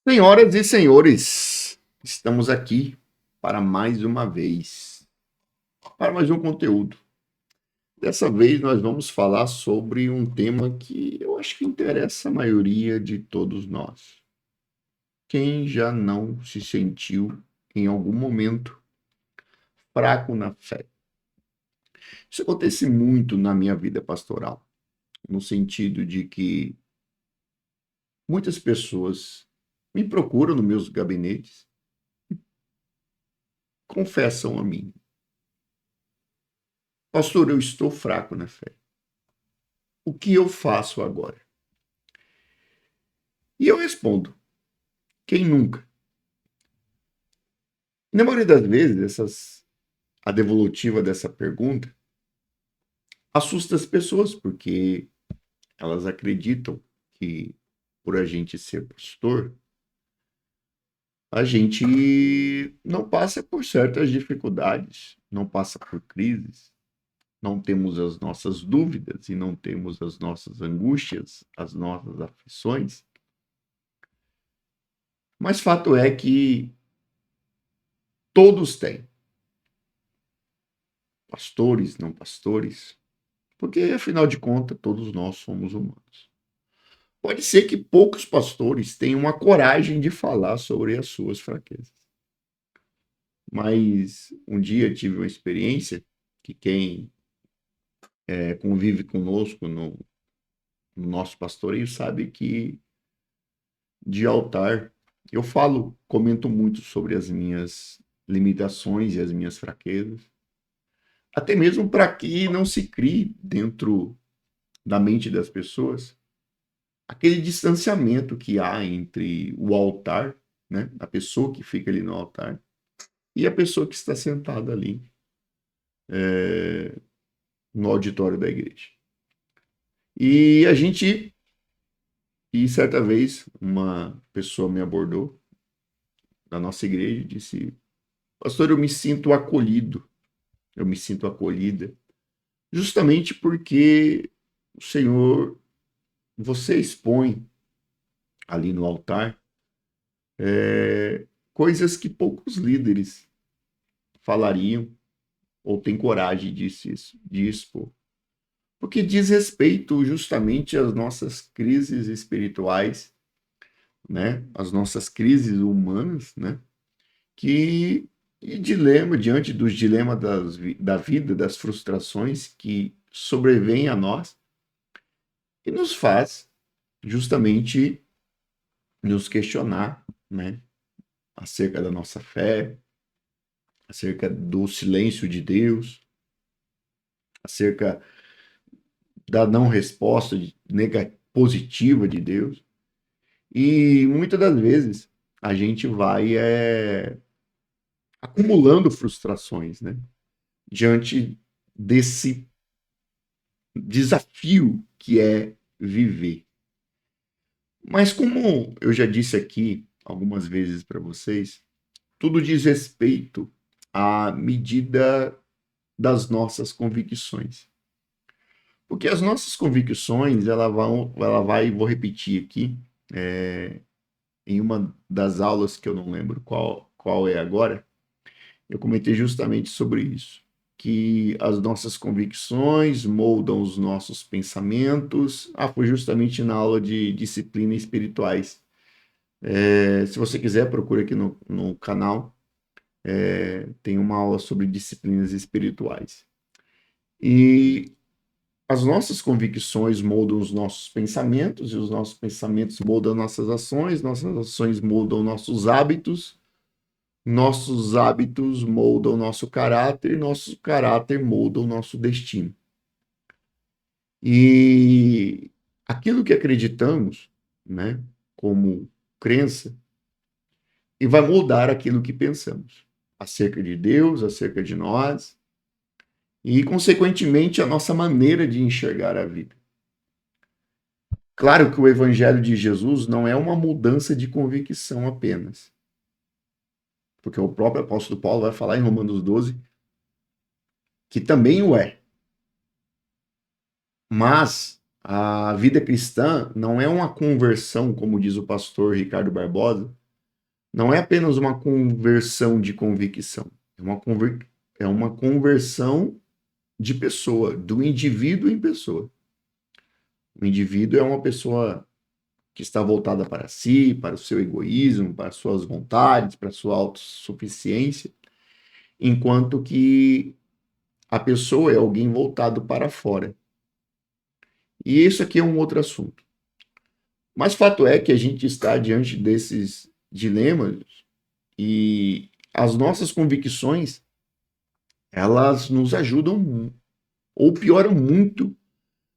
Senhoras e senhores, estamos aqui para mais uma vez, para mais um conteúdo. Dessa vez nós vamos falar sobre um tema que eu acho que interessa a maioria de todos nós. Quem já não se sentiu em algum momento fraco na fé? Isso acontece muito na minha vida pastoral, no sentido de que muitas pessoas me procuram nos meus gabinetes, confessam a mim: Pastor, eu estou fraco na fé. O que eu faço agora? E eu respondo: quem nunca? Na maioria das vezes, a devolutiva dessa pergunta assusta as pessoas, porque elas acreditam que, por a gente ser pastor, a gente não passa por certas dificuldades, não passa por crises, não temos as nossas dúvidas e não temos as nossas angústias, as nossas aflições. Mas fato é que todos têm, pastores, não pastores, porque afinal de contas todos nós somos humanos. Pode ser que poucos pastores tenham a coragem de falar sobre as suas fraquezas. Mas um dia tive uma experiência que quem convive conosco no nosso pastoreio sabe que de altar eu comento muito sobre as minhas limitações e as minhas fraquezas, até mesmo para que não se crie dentro da mente das pessoas aquele distanciamento que há entre o altar, né, a pessoa que fica ali no altar, e a pessoa que está sentada ali no auditório da igreja. E a gente, e certa vez, uma pessoa me abordou da nossa igreja e disse: Pastor, eu me sinto acolhido, eu me sinto acolhida, justamente porque o Senhor, você expõe ali no altar coisas que poucos líderes falariam ou têm coragem de expor. Porque diz respeito justamente às nossas crises espirituais, né? As nossas crises humanas, né? Que e dilema, diante dos dilemas da vida, das frustrações que sobrevêm a nós, e nos faz justamente nos questionar, né? Acerca da nossa fé, acerca do silêncio de Deus, acerca da não resposta positiva de Deus. E muitas das vezes a gente vai acumulando frustrações, né? Diante desse desafio que é viver. Mas como eu já disse aqui algumas vezes para vocês, tudo diz respeito à medida das nossas convicções. Porque as nossas convicções, ela vai, vou repetir aqui, em uma das aulas que eu não lembro qual é agora, eu comentei justamente sobre isso, que as nossas convicções moldam os nossos pensamentos. Foi justamente na aula de disciplinas espirituais. Se você quiser, procure aqui no canal, tem uma aula sobre disciplinas espirituais. E as nossas convicções moldam os nossos pensamentos, e os nossos pensamentos moldam nossas ações moldam nossos hábitos moldam o nosso caráter, e nosso caráter molda o nosso destino. E aquilo que acreditamos, né, como crença, e vai moldar aquilo que pensamos acerca de Deus, acerca de nós, e, consequentemente, a nossa maneira de enxergar a vida. Claro que o Evangelho de Jesus não é uma mudança de convicção apenas, porque o próprio apóstolo Paulo vai falar em Romanos 12 que também o é. Mas A vida cristã não é uma conversão, como diz o pastor Ricardo Barbosa, não é apenas uma conversão de convicção, é uma conversão de pessoa, do indivíduo em pessoa. O indivíduo é uma pessoa que está voltada para si, para o seu egoísmo, para suas vontades, para sua autossuficiência, enquanto que a pessoa é alguém voltado para fora. E isso aqui é um outro assunto. Mas fato é que a gente está diante desses dilemas e as nossas convicções, elas nos ajudam ou pioram muito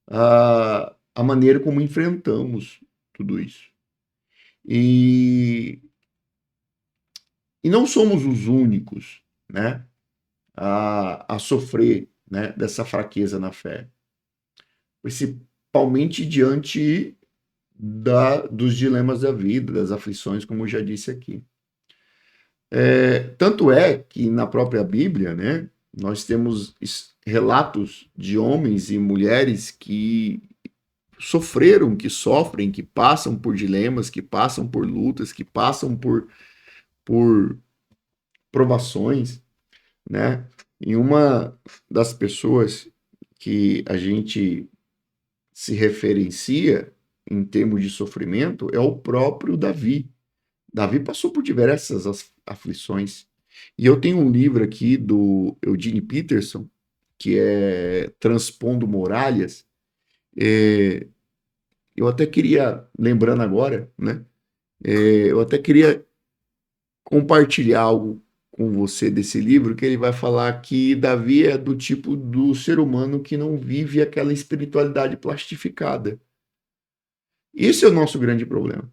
a maneira como enfrentamos tudo isso. E, e não somos os únicos, né, a sofrer, né, dessa fraqueza na fé, principalmente diante dos dilemas da vida, das aflições, como eu já disse aqui. Tanto é que na própria Bíblia, né, nós temos relatos de homens e mulheres que sofreram, que sofrem, que passam por dilemas, que passam por lutas, que passam por provações, né? E uma das pessoas que a gente se referencia em termos de sofrimento é o próprio Davi. Davi passou por diversas aflições. E eu tenho um livro aqui do Eugene Peterson, que é Transpondo Muralhas. Eu até queria, lembrando agora, né? Eu até queria compartilhar algo com você desse livro, que ele vai falar que Davi é do tipo do ser humano que não vive aquela espiritualidade plastificada. Esse é o nosso grande problema.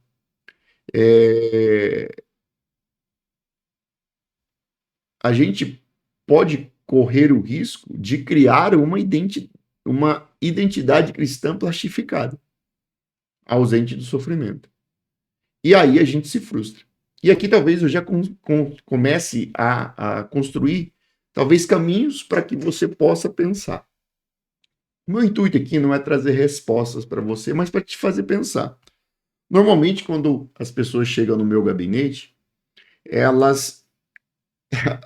É, a gente pode correr o risco de criar uma identidade cristã plastificada, ausente do sofrimento. E aí a gente se frustra. E aqui talvez eu já comece a construir talvez caminhos para que você possa pensar. O meu intuito aqui não é trazer respostas para você, mas para te fazer pensar. Normalmente, quando as pessoas chegam no meu gabinete, elas,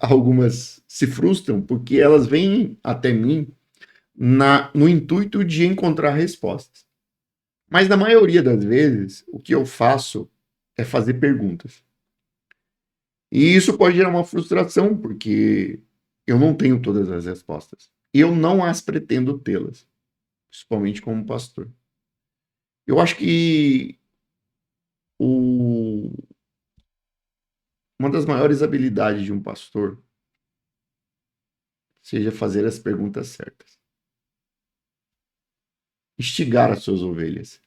algumas se frustram porque elas vêm até mim no intuito de encontrar respostas. Mas na maioria das vezes, o que eu faço é fazer perguntas. E isso pode gerar uma frustração, porque eu não tenho todas as respostas. E eu não as pretendo tê-las, principalmente como pastor. Eu acho que o, uma das maiores habilidades de um pastor seja fazer as perguntas certas. Instigar as suas ovelhas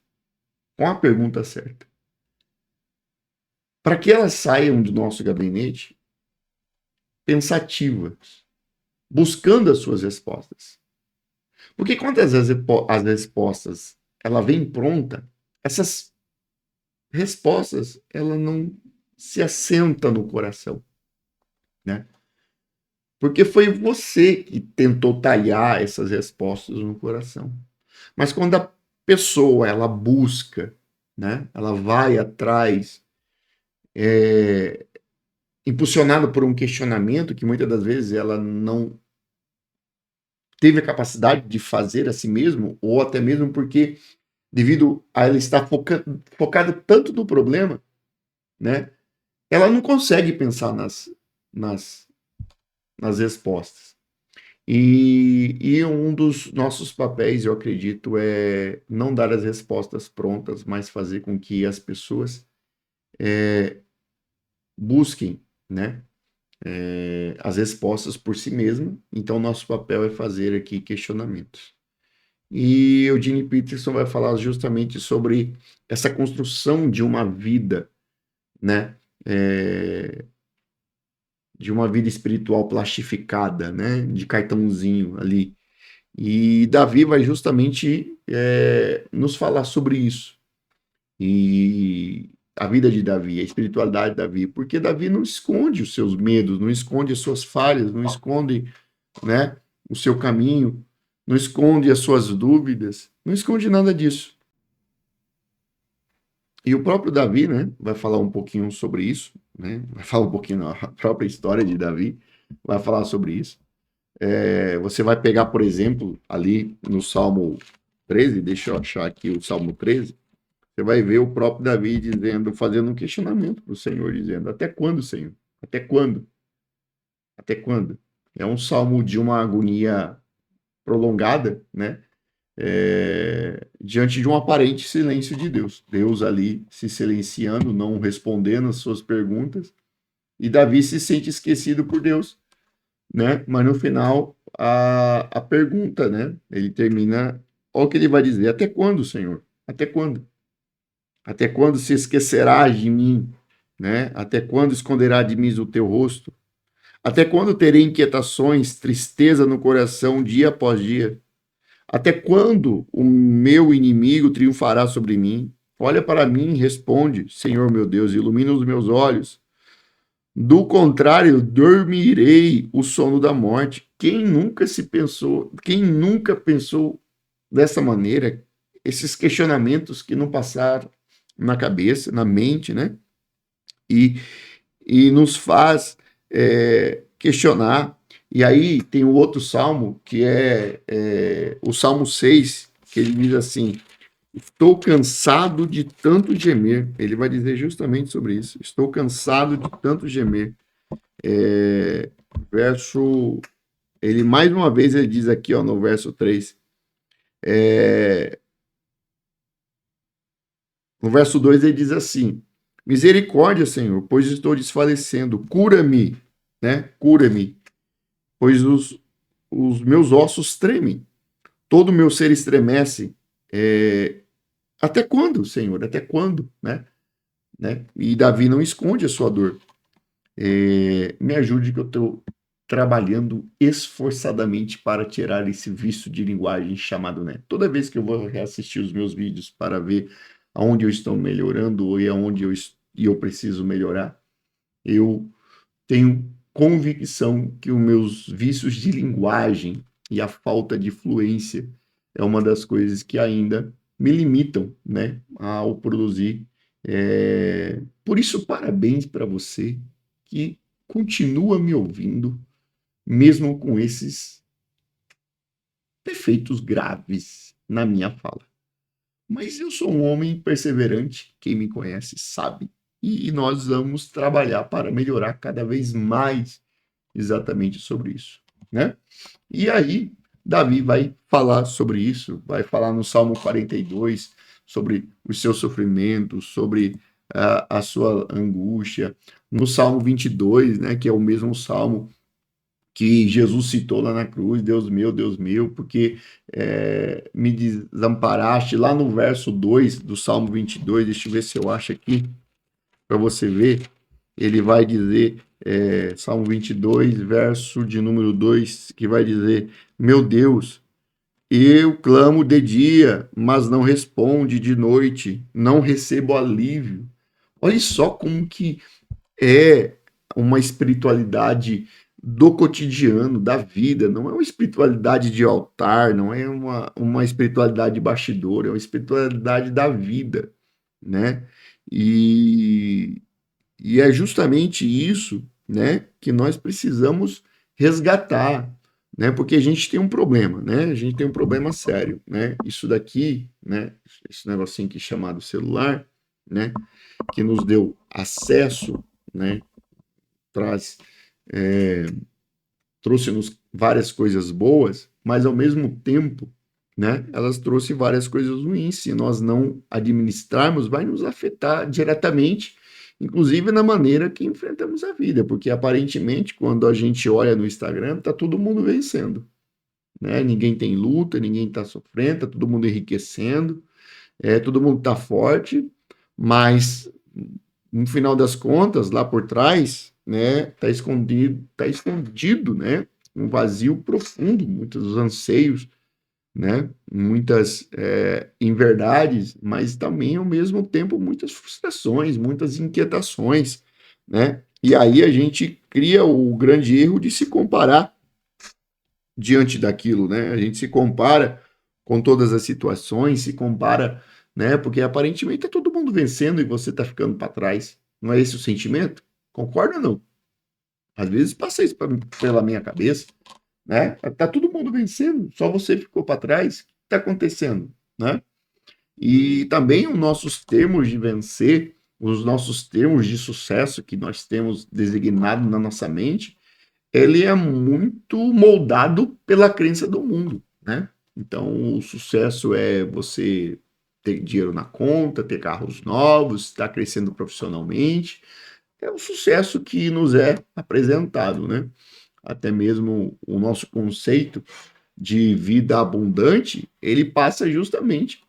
com a pergunta certa. Para que elas saiam do nosso gabinete pensativas, buscando as suas respostas. Porque quando as respostas ela vem pronta, essas respostas ela não se assenta no coração, né? Porque foi você que tentou talhar essas respostas no coração. Mas quando a pessoa ela busca, né? Ela vai atrás, impulsionada por um questionamento que muitas das vezes ela não teve a capacidade de fazer a si mesmo, ou até mesmo porque devido a ela estar focada tanto no problema, né? Ela não consegue pensar nas, nas respostas. E um dos nossos papéis, eu acredito, é não dar as respostas prontas, mas fazer com que as pessoas busquem, né, as respostas por si mesmas. Então, nosso papel é fazer aqui questionamentos. E o Eugene Peterson vai falar justamente sobre essa construção de uma vida, né, de uma vida espiritual plastificada, né, de cartãozinho ali. E Davi vai justamente nos falar sobre isso. E a vida de Davi, a espiritualidade de Davi, porque Davi não esconde os seus medos, não esconde as suas falhas, não esconde, né, o seu caminho, não esconde as suas dúvidas, não esconde nada disso. E o próprio Davi, né, vai falar um pouquinho sobre isso, né? Vai falar um pouquinho, não, a própria história de Davi vai falar sobre isso. Você vai pegar, por exemplo, ali no Salmo 13, deixa eu achar aqui o Salmo 13, você vai ver o próprio Davi dizendo, fazendo um questionamento para o Senhor, dizendo: até quando, Senhor? Até quando? Até quando? É um salmo de uma agonia prolongada, né? Diante de um aparente silêncio de Deus. Deus ali se silenciando, não respondendo as suas perguntas, e Davi se sente esquecido por Deus, né? Mas no final, a pergunta, né? Ele termina, olha o que ele vai dizer: até quando, Senhor? Até quando? Até quando se esquecerás de mim, né? Até quando esconderá de mim o teu rosto? Até quando terei inquietações, tristeza no coração dia após dia? Até quando o meu inimigo triunfará sobre mim? Olha para mim e responde, Senhor meu Deus, ilumina os meus olhos. Do contrário, dormirei o sono da morte. Quem nunca pensou dessa maneira? Esses questionamentos que não passaram na cabeça, na mente, né? E, e nos faz questionar. E aí tem o outro salmo, que é o Salmo 6, que ele diz assim: estou cansado de tanto gemer. Ele vai dizer justamente sobre isso. Estou cansado de tanto gemer. Verso. Ele, mais uma vez, ele diz aqui, ó, no verso 3. No verso 2, ele diz assim: misericórdia, Senhor, pois estou desfalecendo. Cura-me, né? Cura-me, pois os meus ossos tremem. Todo o meu ser estremece. Até quando, Senhor? Até quando, né? E Davi não esconde a sua dor. Me ajude que eu estou trabalhando esforçadamente para tirar esse vício de linguagem chamado né. Toda vez que eu vou reassistir os meus vídeos para ver aonde eu estou melhorando e aonde eu preciso melhorar, eu tenho convicção que os meus vícios de linguagem e a falta de fluência é uma das coisas que ainda me limitam, né, ao produzir. Por isso, parabéns para você que continua me ouvindo, mesmo com esses defeitos graves na minha fala. Mas eu sou um homem perseverante, quem me conhece sabe, e nós vamos trabalhar para melhorar cada vez mais exatamente sobre isso, né? E aí, Davi vai falar sobre isso, vai falar no Salmo 42 sobre os seus sofrimentos, sobre a sua angústia. No Salmo 22, né, que é o mesmo salmo que Jesus citou lá na cruz: Deus meu, porque me desamparaste. Lá no verso 2 do Salmo 22, deixa eu ver se eu acho aqui, para você ver, ele vai dizer, Salmo 22, verso de número 2, que vai dizer: meu Deus, eu clamo de dia, mas não responde, de noite não recebo alívio. Olha só como que é uma espiritualidade do cotidiano, da vida, não é uma espiritualidade de altar, não é uma espiritualidade de bastidor, é uma espiritualidade da vida, né? E, e é justamente isso, né, que nós precisamos resgatar, né? Porque a gente tem um problema, né? A gente tem um problema sério, né? Isso daqui, né? Esse negocinho aqui chamado celular, né? Que nos deu acesso, né? Traz, é, trouxe-nos várias coisas boas, mas ao mesmo tempo, né? Elas trouxe várias coisas ruins. Se nós não administrarmos, vai nos afetar diretamente, inclusive na maneira que enfrentamos a vida, porque aparentemente, quando a gente olha no Instagram, tá todo mundo vencendo, né? Ninguém tem luta, ninguém está sofrendo, tá todo mundo enriquecendo, todo mundo está forte, mas no final das contas, lá por trás, né, tá escondido, né, um vazio profundo, muitos anseios, né, muitas inverdades, mas também ao mesmo tempo muitas frustrações, muitas inquietações, né? E aí a gente cria o grande erro de se comparar diante daquilo, né? A gente se compara com todas as situações, se compara, né? Porque aparentemente tá todo mundo vencendo e você tá ficando para trás. Não é esse o sentimento? Concorda ou não? Às vezes passa isso pela minha cabeça, né? Tá todo mundo vencendo, só você ficou para trás. O que está acontecendo, né? E também os nossos termos de vencer, os nossos termos de sucesso que nós temos designado na nossa mente, ele é muito moldado pela crença do mundo, né? Então, o sucesso é você ter dinheiro na conta, ter carros novos, estar crescendo profissionalmente. É o sucesso que nos é apresentado, né? Até mesmo o nosso conceito de vida abundante, ele passa justamente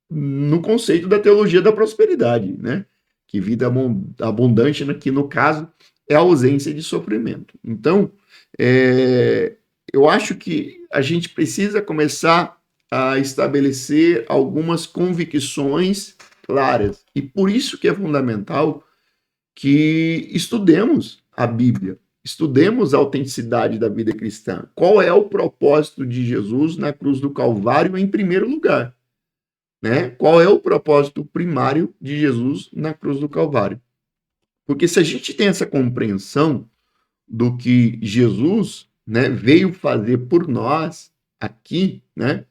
no conceito da teologia da prosperidade, né? Que vida abundante, que no caso é a ausência de sofrimento. Então, é, eu acho que a gente precisa começar a estabelecer algumas convicções claras. E por isso que é fundamental que estudemos a Bíblia, estudemos a autenticidade da vida cristã. Qual é o propósito de Jesus na cruz do Calvário em primeiro lugar? Né? Qual é o propósito primário de Jesus na cruz do Calvário? Porque se a gente tem essa compreensão do que Jesus, né, veio fazer por nós aqui, né,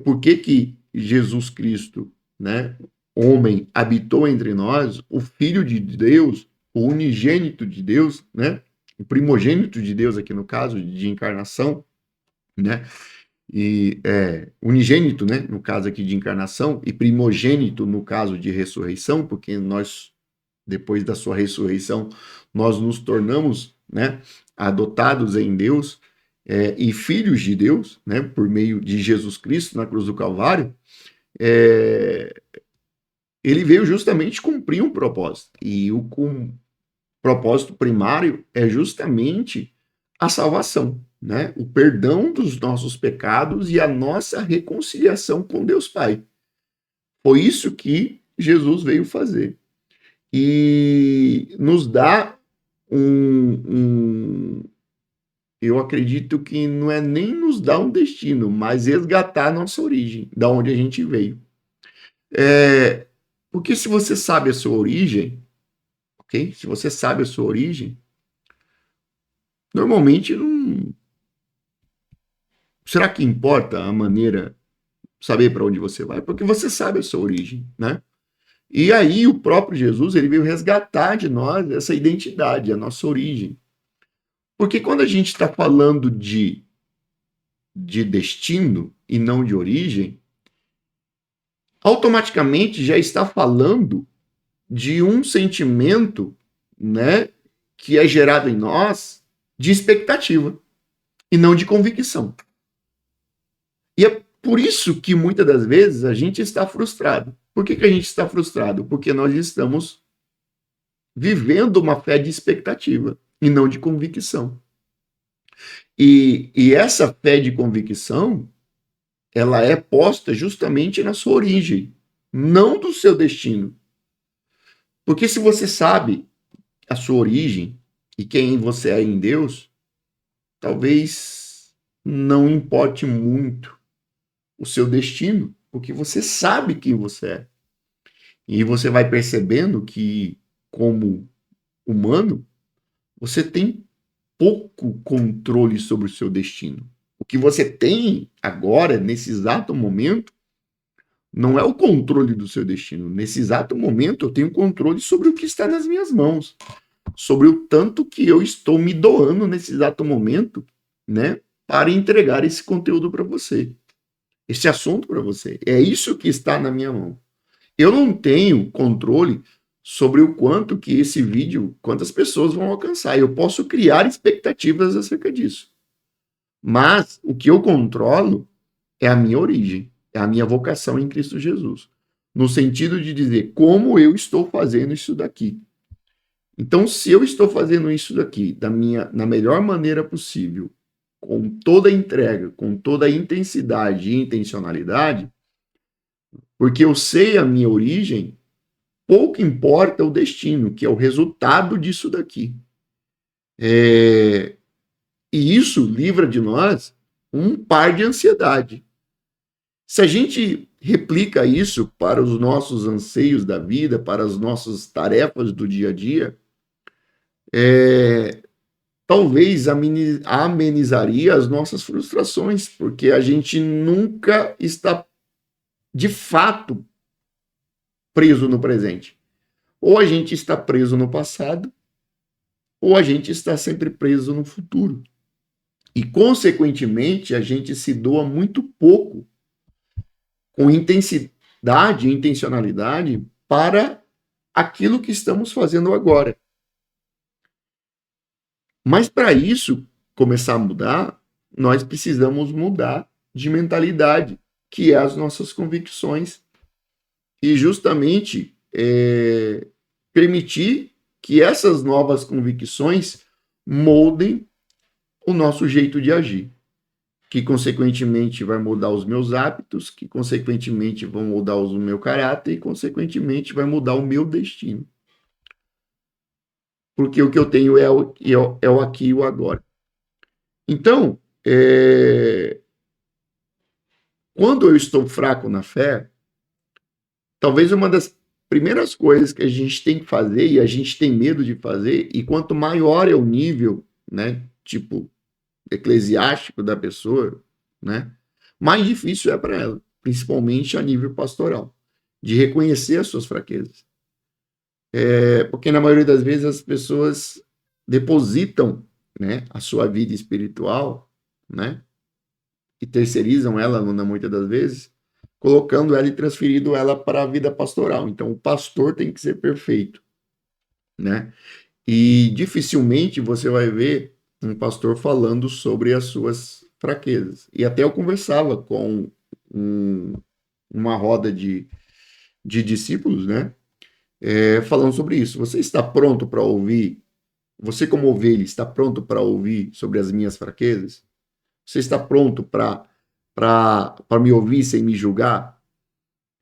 por que Jesus Cristo, né, homem, habitou entre nós, o Filho de Deus, o unigênito de Deus, né, o primogênito de Deus aqui no caso de encarnação, né, e unigênito, né, no caso aqui de encarnação, e primogênito no caso de ressurreição, porque nós, depois da sua ressurreição, nós nos tornamos, né, adotados em Deus e filhos de Deus, né, por meio de Jesus Cristo na cruz do Calvário. Ele veio justamente cumprir um propósito, e o propósito primário é justamente a salvação, né? O perdão dos nossos pecados e a nossa reconciliação com Deus Pai. Foi isso que Jesus veio fazer. E nos dá eu acredito que não é nem nos dar um destino, mas resgatar a nossa origem, da onde a gente veio. Porque se você sabe a sua origem, ok? Se você sabe a sua origem, normalmente não. Será que importa a maneira, saber para onde você vai? Porque você sabe a sua origem, né? E aí o próprio Jesus, ele veio resgatar de nós essa identidade, a nossa origem. Porque quando a gente está falando de destino e não de origem, automaticamente já está falando de um sentimento, né, que é gerado em nós de expectativa e não de convicção. E é por isso que muitas das vezes a gente está frustrado. Por que a gente está frustrado? Porque nós estamos vivendo uma fé de expectativa e não de convicção. E essa fé de convicção, ela é posta justamente na sua origem, não do seu destino. Porque se você sabe a sua origem e quem você é em Deus, talvez não importe muito o seu destino, porque você sabe quem você é. E você vai percebendo que, como humano, você tem pouco controle sobre o seu destino. O que você tem agora, nesse exato momento, não é o controle do seu destino. Nesse exato momento, eu tenho controle sobre o que está nas minhas mãos, sobre o tanto que eu estou me doando nesse exato momento, né, para entregar esse conteúdo para você, esse assunto para você. É isso que está na minha mão. Eu não tenho controle sobre o quanto que esse vídeo, quantas pessoas vão alcançar. Eu posso criar expectativas acerca disso. Mas o que eu controlo é a minha origem, é a minha vocação em Cristo Jesus. No sentido de dizer como eu estou fazendo isso daqui. Então, se eu estou fazendo isso daqui na melhor maneira possível, com toda a entrega, com toda a intensidade e intencionalidade, porque eu sei a minha origem, pouco importa o destino, que é o resultado disso daqui. E E isso livra de nós um par de ansiedade. Se a gente replica isso para os nossos anseios da vida, para as nossas tarefas do dia a dia, talvez amenizaria as nossas frustrações, porque a gente nunca está de fato preso no presente. Ou a gente está preso no passado, ou a gente está sempre preso no futuro. E, consequentemente, a gente se doa muito pouco, com intensidade e intencionalidade, para aquilo que estamos fazendo agora. Mas, para isso começar a mudar, nós precisamos mudar de mentalidade, que é as nossas convicções, e justamente permitir que essas novas convicções moldem o nosso jeito de agir, que consequentemente vai mudar os meus hábitos, que consequentemente vão mudar o meu caráter e consequentemente vai mudar o meu destino. Porque o que eu tenho é o aqui e o agora. Então, quando eu estou fraco na fé, talvez uma das primeiras coisas que a gente tem que fazer, e a gente tem medo de fazer, e quanto maior é o nível, né, tipo, eclesiástico da pessoa, né, mais difícil é para ela, principalmente a nível pastoral, de reconhecer as suas fraquezas. Porque na maioria das vezes as pessoas depositam, né, a sua vida espiritual, né, e terceirizam ela, na muitas das vezes, colocando ela e transferindo ela para a vida pastoral. Então, o pastor tem que ser perfeito, né? E dificilmente você vai ver um pastor falando sobre as suas fraquezas. E até eu conversava com uma roda de discípulos, né? Falando sobre isso. Você está pronto para ouvir? Você, como ovelha, está pronto para ouvir sobre as minhas fraquezas? Você está pronto para me ouvir sem me julgar?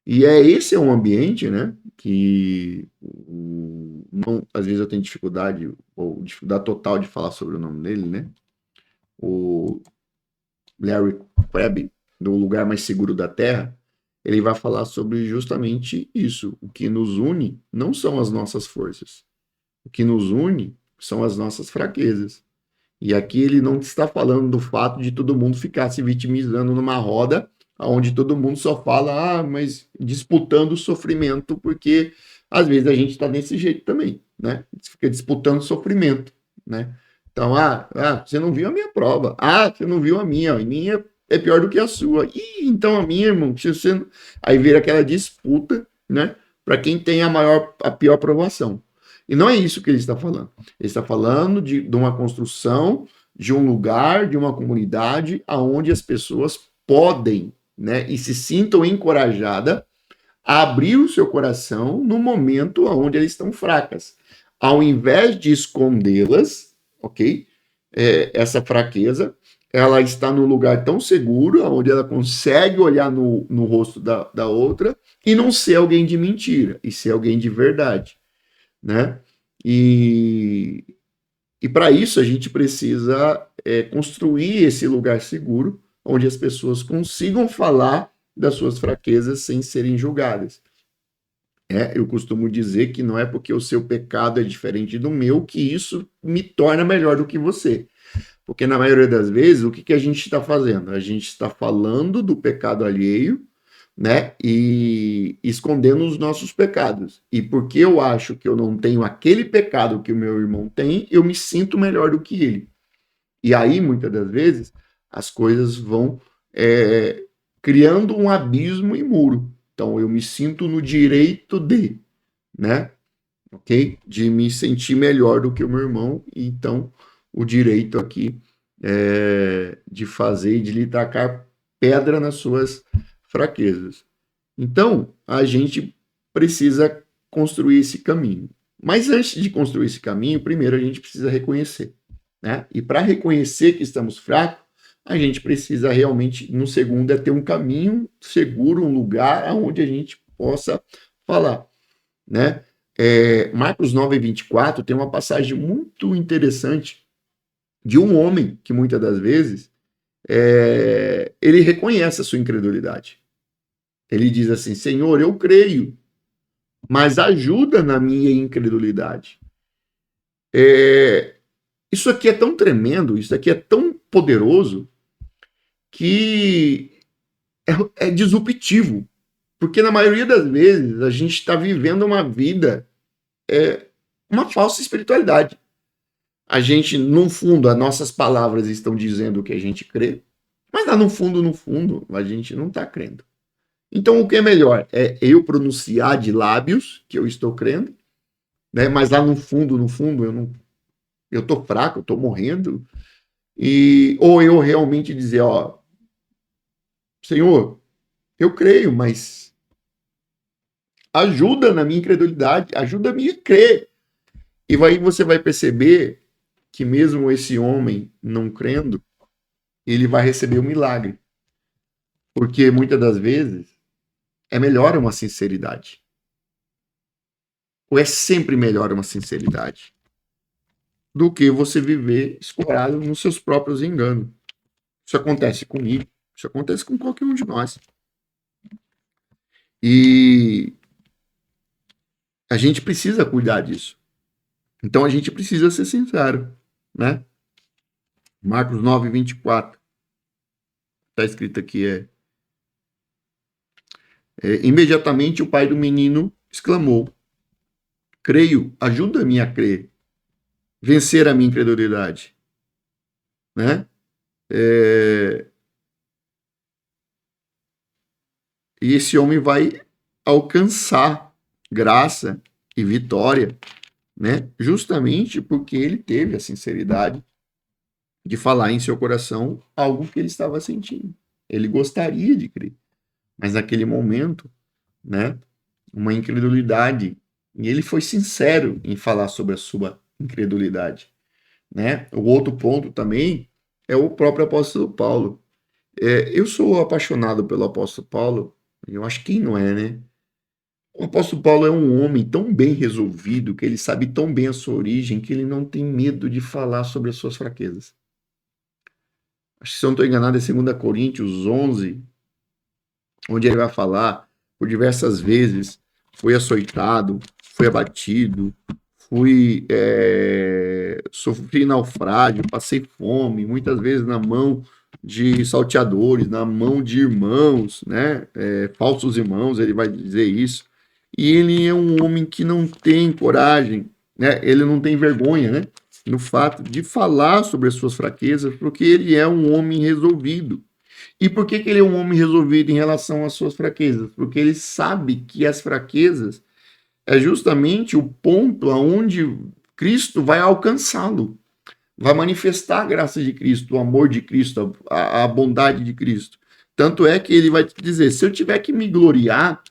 E esse é um ambiente, né, que não, às vezes eu tenho dificuldade, ou dificuldade total de falar sobre o nome dele, né? O Larry Crabb, do Lugar Mais Seguro da Terra, ele vai falar sobre justamente isso. O que nos une não são as nossas forças. O que nos une são as nossas fraquezas. E aqui ele não está falando do fato de todo mundo ficar se vitimizando numa roda onde todo mundo só fala, mas disputando o sofrimento, porque às vezes a gente está desse jeito também, né? Fica disputando sofrimento, né? Então, você não viu a minha prova. Você não viu a minha é pior do que a sua. Então a minha, irmão, você... Aí vira aquela disputa, né? Para quem tem a pior aprovação. E não é isso que ele está falando. Ele está falando de uma construção, de um lugar, de uma comunidade, aonde as pessoas podem, né, e se sintam encorajadas a abrir o seu coração no momento onde elas estão fracas. Ao invés de escondê-las, ok? Essa fraqueza, ela está num lugar tão seguro, onde ela consegue olhar no rosto da outra e não ser alguém de mentira, e ser alguém de verdade, né? E para isso a gente precisa construir esse lugar seguro, onde as pessoas consigam falar das suas fraquezas sem serem julgadas. Eu costumo dizer que não é porque o seu pecado é diferente do meu que isso me torna melhor do que você. Porque na maioria das vezes, o que a gente está fazendo? A gente está falando do pecado alheio, né? E escondendo os nossos pecados. E porque eu acho que eu não tenho aquele pecado que o meu irmão tem, eu me sinto melhor do que ele. E aí, muitas das vezes, as coisas vão criando um abismo e muro. Então, eu me sinto no direito né? Ok? De me sentir melhor do que o meu irmão. E então, o direito aqui de fazer e de lhe tacar pedra nas suas fraquezas. Então, a gente precisa construir esse caminho. Mas antes de construir esse caminho, primeiro a gente precisa reconhecer, né? E para reconhecer que estamos fracos, a gente precisa realmente, no segundo, ter um caminho seguro, um lugar onde a gente possa falar, né? Marcos 9:24 tem uma passagem muito interessante de um homem que muitas das vezes ele reconhece a sua incredulidade. Ele diz assim: Senhor, eu creio, mas ajuda na minha incredulidade. Isso aqui é tão tremendo, isso aqui é tão poderoso, que é disruptivo. Porque na maioria das vezes a gente está vivendo uma vida, uma falsa espiritualidade. A gente, no fundo, as nossas palavras estão dizendo o que a gente crê, mas lá no fundo, a gente não está crendo. Então, o que é melhor? É eu pronunciar de lábios que eu estou crendo, né? Mas lá no fundo, eu estou fraco, eu estou morrendo, ou eu realmente dizer, ó, Senhor, eu creio, mas ajuda na minha incredulidade, ajuda-me a crer. E aí você vai perceber que mesmo esse homem não crendo, ele vai receber o milagre. Porque muitas das vezes é melhor uma sinceridade. Ou é sempre melhor uma sinceridade do que você viver escorado nos seus próprios enganos. Isso acontece comigo, isso acontece com qualquer um de nós. E a gente precisa cuidar disso. Então a gente precisa ser sincero, né? Marcos 9, 24. Está escrito aqui, imediatamente o pai do menino exclamou: creio, ajuda-me a crer, vencer a minha incredulidade, né? E esse homem vai alcançar graça e vitória, né? Justamente porque ele teve a sinceridade de falar em seu coração algo que ele estava sentindo. Ele gostaria de crer, mas naquele momento, né? Uma incredulidade. E ele foi sincero em falar sobre a sua incredulidade, né? O outro ponto também é o próprio apóstolo Paulo. Eu sou apaixonado pelo apóstolo Paulo. Eu acho que quem não é, né? O apóstolo Paulo é um homem tão bem resolvido, que ele sabe tão bem a sua origem, que ele não tem medo de falar sobre as suas fraquezas. Acho que, se eu não estou enganado, é 2 Coríntios 11, onde ele vai falar, por diversas vezes, fui açoitado, fui abatido, sofri naufrágio, passei fome, muitas vezes na mão de salteadores, na mão de irmãos, né? Falsos irmãos, ele vai dizer isso. E ele é um homem que não tem coragem, né? Ele não tem vergonha, né? No fato de falar sobre as suas fraquezas, porque ele é um homem resolvido. E por que ele é um homem resolvido em relação às suas fraquezas? Porque ele sabe que as fraquezas é justamente o ponto aonde Cristo vai alcançá-lo, vai manifestar a graça de Cristo, o amor de Cristo, a bondade de Cristo. Tanto é que ele vai te dizer: se eu tiver que me gloriar,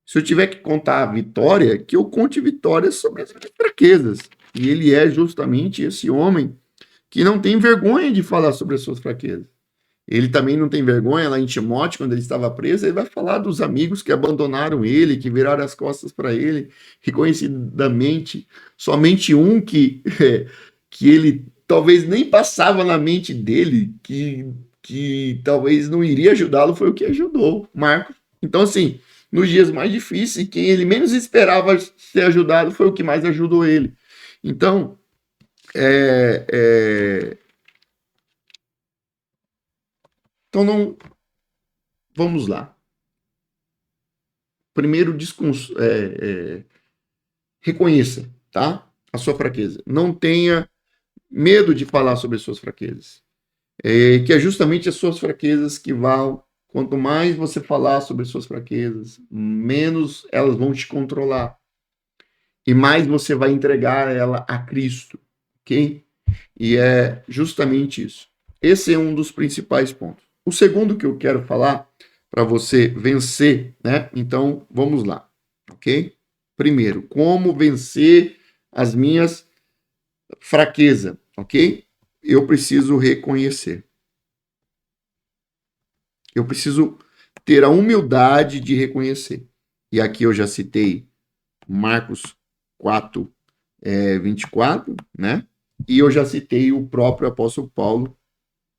se eu tiver que contar a vitória, que eu conte vitórias sobre as minhas fraquezas. E ele é justamente esse homem que não tem vergonha de falar sobre as suas fraquezas. Ele também não tem vergonha, lá em Timóteo, quando ele estava preso, ele vai falar dos amigos que abandonaram ele, que viraram as costas para ele, reconhecidamente. Somente um que ele talvez nem passava na mente dele, que talvez não iria ajudá-lo, foi o que ajudou, Marcos. Então, assim, nos dias mais difíceis, quem ele menos esperava ser ajudado foi o que mais ajudou ele. Então, então não, vamos lá. Primeiro, reconheça, tá? A sua fraqueza. Não tenha medo de falar sobre as suas fraquezas. Que é justamente as suas fraquezas que vão. Quanto mais você falar sobre as suas fraquezas, menos elas vão te controlar. E mais você vai entregar ela a Cristo, ok? E é justamente isso. Esse é um dos principais pontos. O segundo que eu quero falar para você vencer, né? Então, vamos lá, ok? Primeiro, como vencer as minhas fraquezas, ok? Eu preciso reconhecer. Eu preciso ter a humildade de reconhecer. E aqui eu já citei Marcos 4, 24, né? E eu já citei o próprio apóstolo Paulo,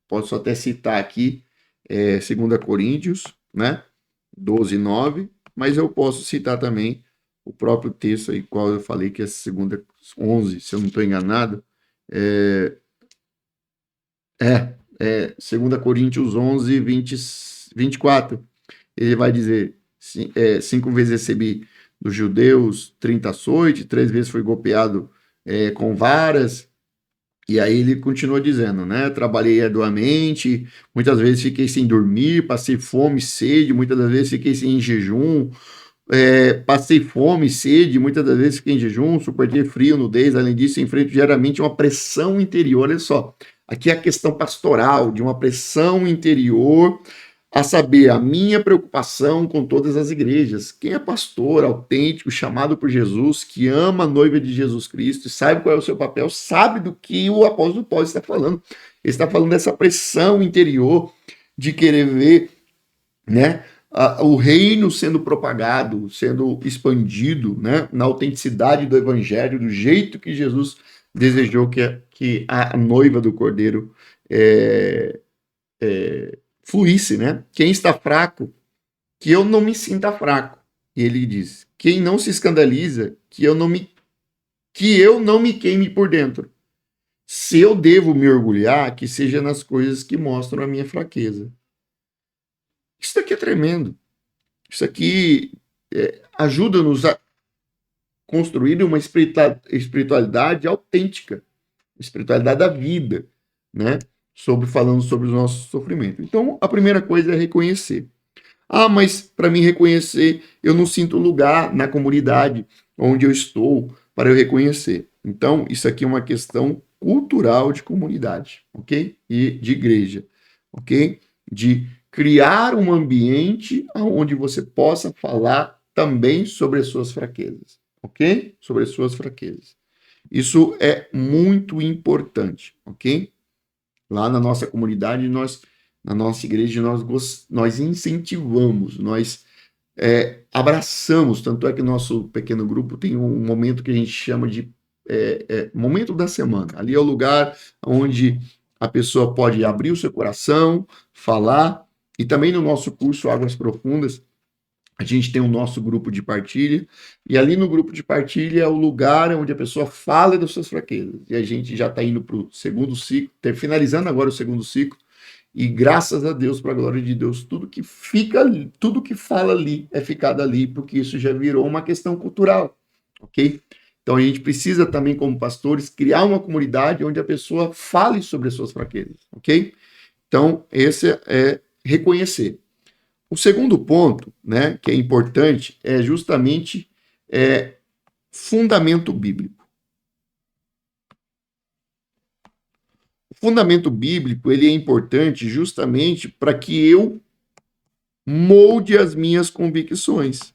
posso até citar aqui, 2 Coríntios, né? 12:9, mas eu posso citar também o próprio texto aí, qual eu falei que é 2 se eu não estou enganado, é, 2 Coríntios 11, 24. Ele vai dizer, 5 vezes recebi dos judeus 30 açoites, 3 vezes fui golpeado com varas, e aí ele continua dizendo, né? Trabalhei arduamente, muitas vezes fiquei sem dormir, passei fome, sede, muitas das vezes fiquei em jejum, passei fome, sede, muitas das vezes fiquei em jejum, suportei frio, nudez, além disso, enfrento diariamente uma pressão interior. Olha só, aqui é a questão pastoral, de uma pressão interior, a saber, a minha preocupação com todas as igrejas. Quem é pastor autêntico, chamado por Jesus, que ama a noiva de Jesus Cristo e sabe qual é o seu papel, sabe do que o apóstolo Paulo está falando. Ele está falando dessa pressão interior de querer ver, né, o reino sendo propagado, sendo expandido, né, na autenticidade do evangelho, do jeito que Jesus desejou que a noiva do Cordeiro é, fluísse, né? Quem está fraco, que eu não me sinta fraco. Ele diz: quem não se escandaliza, que eu não me queime por dentro. Se eu devo me orgulhar, que seja nas coisas que mostram a minha fraqueza. Isso aqui é tremendo. Isso aqui ajuda-nos a construir uma espiritualidade autêntica, espiritualidade da vida, né? Falando sobre os nossos sofrimentos. Então, a primeira coisa é reconhecer. Ah, mas para mim reconhecer, eu não sinto lugar na comunidade onde eu estou para eu reconhecer. Então, isso aqui é uma questão cultural de comunidade, ok? E de igreja, ok? De criar um ambiente onde você possa falar também sobre as suas fraquezas, ok? Sobre as suas fraquezas. Isso é muito importante, ok? Lá na nossa comunidade, na nossa igreja, nós incentivamos, nós abraçamos, tanto é que nosso pequeno grupo tem um momento que a gente chama de momento da semana. Ali é o lugar onde a pessoa pode abrir o seu coração, falar, e também no nosso curso Águas Profundas, a gente tem o nosso grupo de partilha, e ali no grupo de partilha é o lugar onde a pessoa fala das suas fraquezas. E a gente já está indo para o segundo ciclo, finalizando agora o segundo ciclo, e graças a Deus, para a glória de Deus, tudo que fica ali, tudo que fala ali é ficado ali, porque isso já virou uma questão cultural, ok? Então a gente precisa também, como pastores, criar uma comunidade onde a pessoa fale sobre as suas fraquezas, ok? Então, esse é reconhecer. O segundo ponto, né, que é importante, é justamente fundamento bíblico. O fundamento bíblico ele é importante justamente para que eu molde as minhas convicções.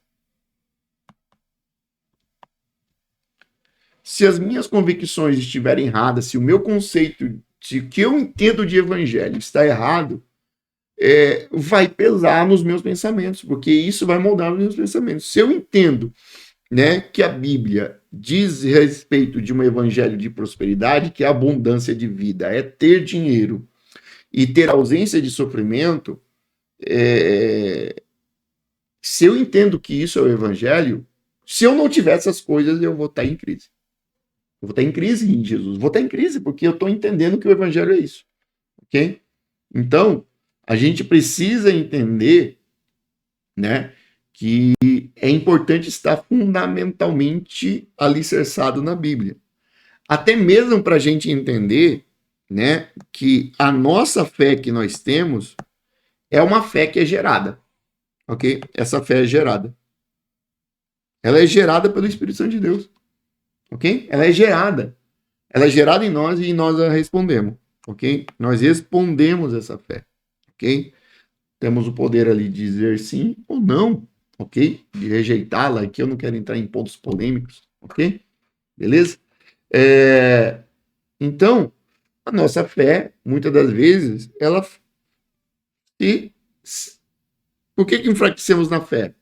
Se as minhas convicções estiverem erradas, se o meu conceito, se o que eu entendo de evangelho está errado, vai pesar nos meus pensamentos, porque isso vai moldar os meus pensamentos. Se eu entendo, né, que a Bíblia diz respeito de um evangelho de prosperidade, que a abundância de vida é ter dinheiro e ter ausência de sofrimento, se eu entendo que isso é o evangelho, se eu não tiver essas coisas, eu vou estar em crise. Eu vou estar em crise em Jesus. Vou estar em crise porque eu estou entendendo que o evangelho é isso. Ok? Então, a gente precisa entender, né, que é importante estar fundamentalmente alicerçado na Bíblia. Até mesmo para a gente entender, né, que a nossa fé que nós temos é uma fé que é gerada. Ok? Essa fé é gerada. Ela é gerada pelo Espírito Santo de Deus. Ok? Ela é gerada. Ela é gerada em nós e nós a respondemos. Ok? Nós respondemos essa fé. Ok? Temos o poder ali de dizer sim ou não. Ok? De rejeitá-la. Aqui eu não quero entrar em pontos polêmicos. Ok? Beleza? Então, a nossa fé, muitas das vezes, ela. E por que enfraquecemos na fé?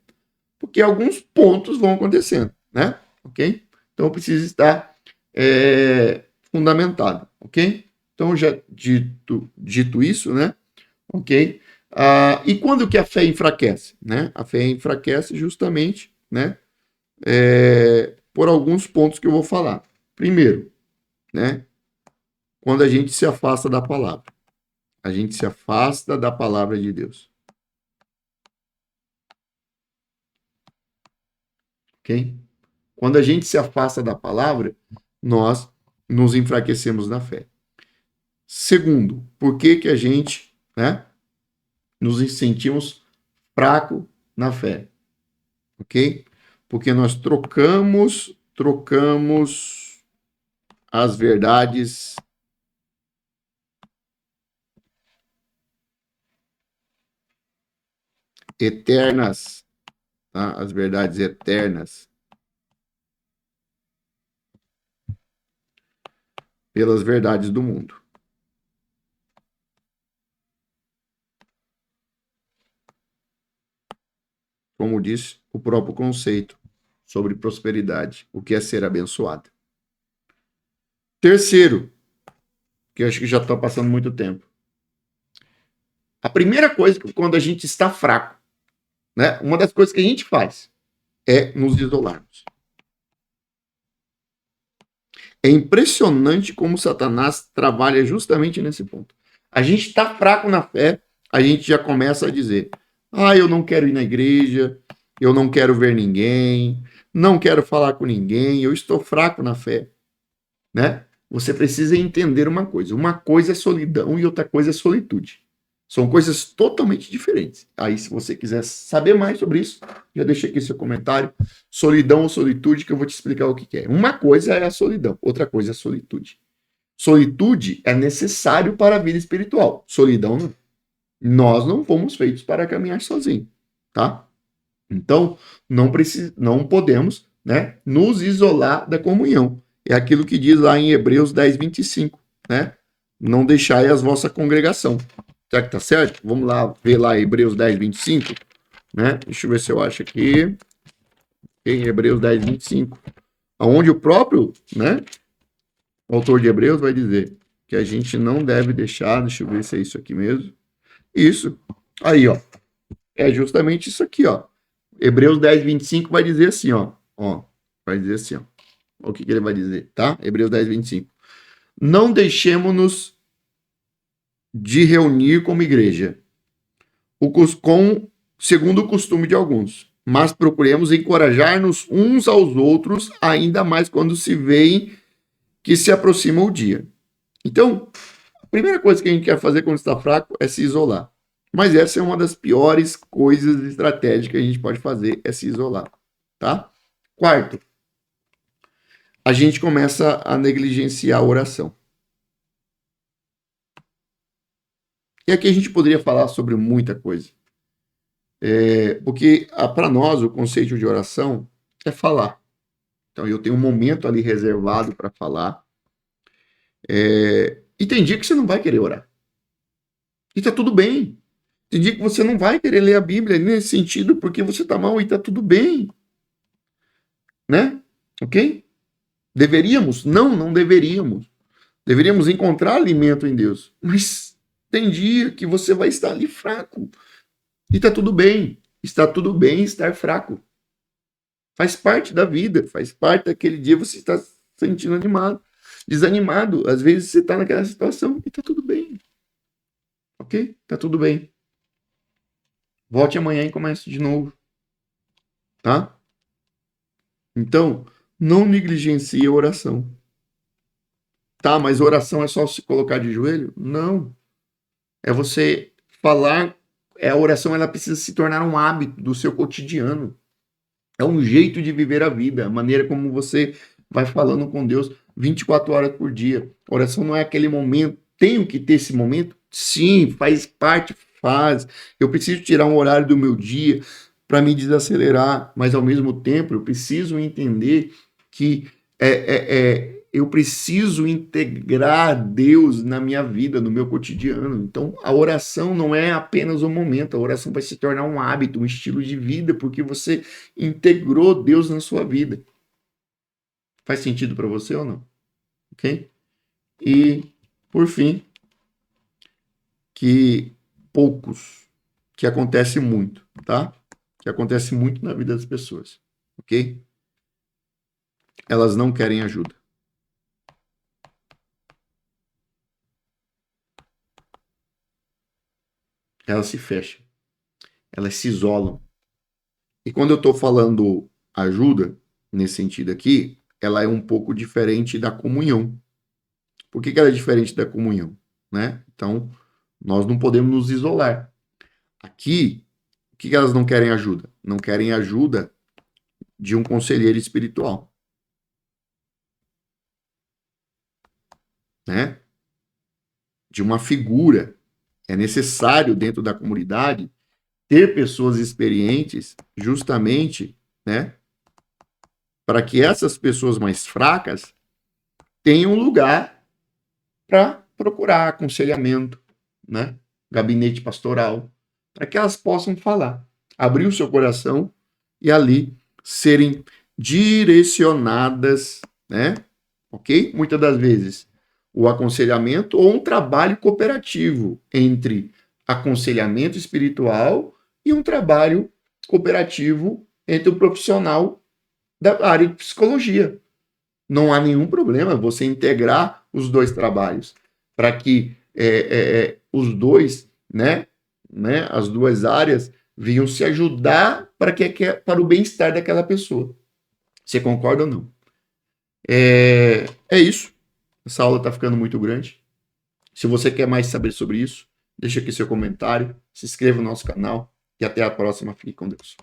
Porque alguns pontos vão acontecendo, né? Ok? Então eu preciso estar fundamentada, ok? Então, já dito isso, né? Ok? E quando que a fé enfraquece? Né? A fé enfraquece justamente, né? Por alguns pontos que eu vou falar. Primeiro, né? Quando a gente se afasta da palavra. A gente se afasta da palavra de Deus. Ok? Quando a gente se afasta da palavra, nós nos enfraquecemos na fé. Segundo, por que que a gente, né, nos sentimos fraco na fé? Ok? Porque nós trocamos as verdades eternas, tá? As verdades eternas pelas verdades do mundo. Como diz o próprio conceito sobre prosperidade, o que é ser abençoado. Terceiro, que eu acho que já está passando muito tempo. A primeira coisa que quando a gente está fraco, né? Uma das coisas que a gente faz é nos isolarmos. É impressionante como Satanás trabalha justamente nesse ponto. A gente está fraco na fé, a gente já começa a dizer: eu não quero ir na igreja, eu não quero ver ninguém, não quero falar com ninguém, eu estou fraco na fé, né? Você precisa entender uma coisa é solidão e outra coisa é solitude. São coisas totalmente diferentes. Aí, se você quiser saber mais sobre isso, já deixa aqui seu comentário. Solidão ou solitude, que eu vou te explicar o que é. Uma coisa é a solidão, outra coisa é a solitude. Solitude é necessário para a vida espiritual. Solidão não. Nós não fomos feitos para caminhar sozinhos, tá? Então, não podemos, né, nos isolar da comunhão. É aquilo que diz lá em Hebreus 10, 25, né? Não deixai as vossa congregação. Será que tá certo? Vamos lá ver lá Hebreus 10, 25, né? Deixa eu ver se eu acho aqui. Em Hebreus 10, 25. Onde o próprio, né, autor de Hebreus vai dizer que a gente não deve deixar, deixa eu ver se é isso aqui mesmo. Isso. Aí, ó. É justamente isso aqui, ó. Hebreus 10, 25 vai dizer assim, ó. Vai dizer assim, ó. O que ele vai dizer, tá? Hebreus 10, 25. Não deixemos-nos de reunir como igreja, segundo o costume de alguns, mas procuremos encorajar-nos uns aos outros, ainda mais quando se veem que se aproxima o dia. Então, a primeira coisa que a gente quer fazer quando está fraco é se isolar. Mas essa é uma das piores coisas estratégicas que a gente pode fazer, é se isolar, tá? Quarto, a gente começa a negligenciar a oração. E aqui a gente poderia falar sobre muita coisa. Porque para nós o conceito de oração é falar. Então eu tenho um momento ali reservado para falar. E tem dia que você não vai querer orar. E tá tudo bem. Tem dia que você não vai querer ler a Bíblia nesse sentido porque você tá mal e tá tudo bem. Né? Ok? Deveríamos? Não deveríamos. Deveríamos encontrar alimento em Deus. Mas tem dia que você vai estar ali fraco. E tá tudo bem. Está tudo bem estar fraco. Faz parte da vida. Faz parte daquele dia você está se sentindo animado, desanimado. Às vezes você está naquela situação e tá tudo bem. Ok? Tá tudo bem. Volte amanhã e comece de novo. Tá? Então, não negligencie a oração. Tá, mas oração é só se colocar de joelho? Não. É você falar. A oração ela precisa se tornar um hábito do seu cotidiano. É um jeito de viver a vida, a maneira como você vai falando com Deus 24 horas por dia. A oração não é aquele momento. Tenho que ter esse momento? Sim, faz parte, faz. Eu preciso tirar um horário do meu dia para me desacelerar, mas ao mesmo tempo eu preciso entender que eu preciso integrar Deus na minha vida, no meu cotidiano. Então, a oração não é apenas um momento, a oração vai se tornar um hábito, um estilo de vida, porque você integrou Deus na sua vida. Faz sentido para você ou não? Ok? E, por fim, que poucos, que acontece muito, tá? Que acontece muito na vida das pessoas, ok? Elas não querem ajuda. Elas se fecham, elas se isolam. E quando eu estou falando ajuda, nesse sentido aqui, ela é um pouco diferente da comunhão. Por que ela é diferente da comunhão? Né? Então, nós não podemos nos isolar. Aqui, o que elas não querem ajuda? Não querem ajuda de um conselheiro espiritual, né? De uma figura. É necessário dentro da comunidade ter pessoas experientes, justamente, né, para que essas pessoas mais fracas tenham lugar para procurar aconselhamento, né, gabinete pastoral, para que elas possam falar, abrir o seu coração e ali serem direcionadas, né, ok? Muitas das vezes o aconselhamento ou um trabalho cooperativo entre aconselhamento espiritual e um trabalho cooperativo entre o profissional da área de psicologia. Não há nenhum problema você integrar os dois trabalhos para que os dois, as duas áreas venham se ajudar para o bem-estar daquela pessoa. Você concorda ou não? É isso. Essa aula está ficando muito grande. Se você quer mais saber sobre isso, deixa aqui seu comentário, se inscreva no nosso canal e até a próxima. Fique com Deus.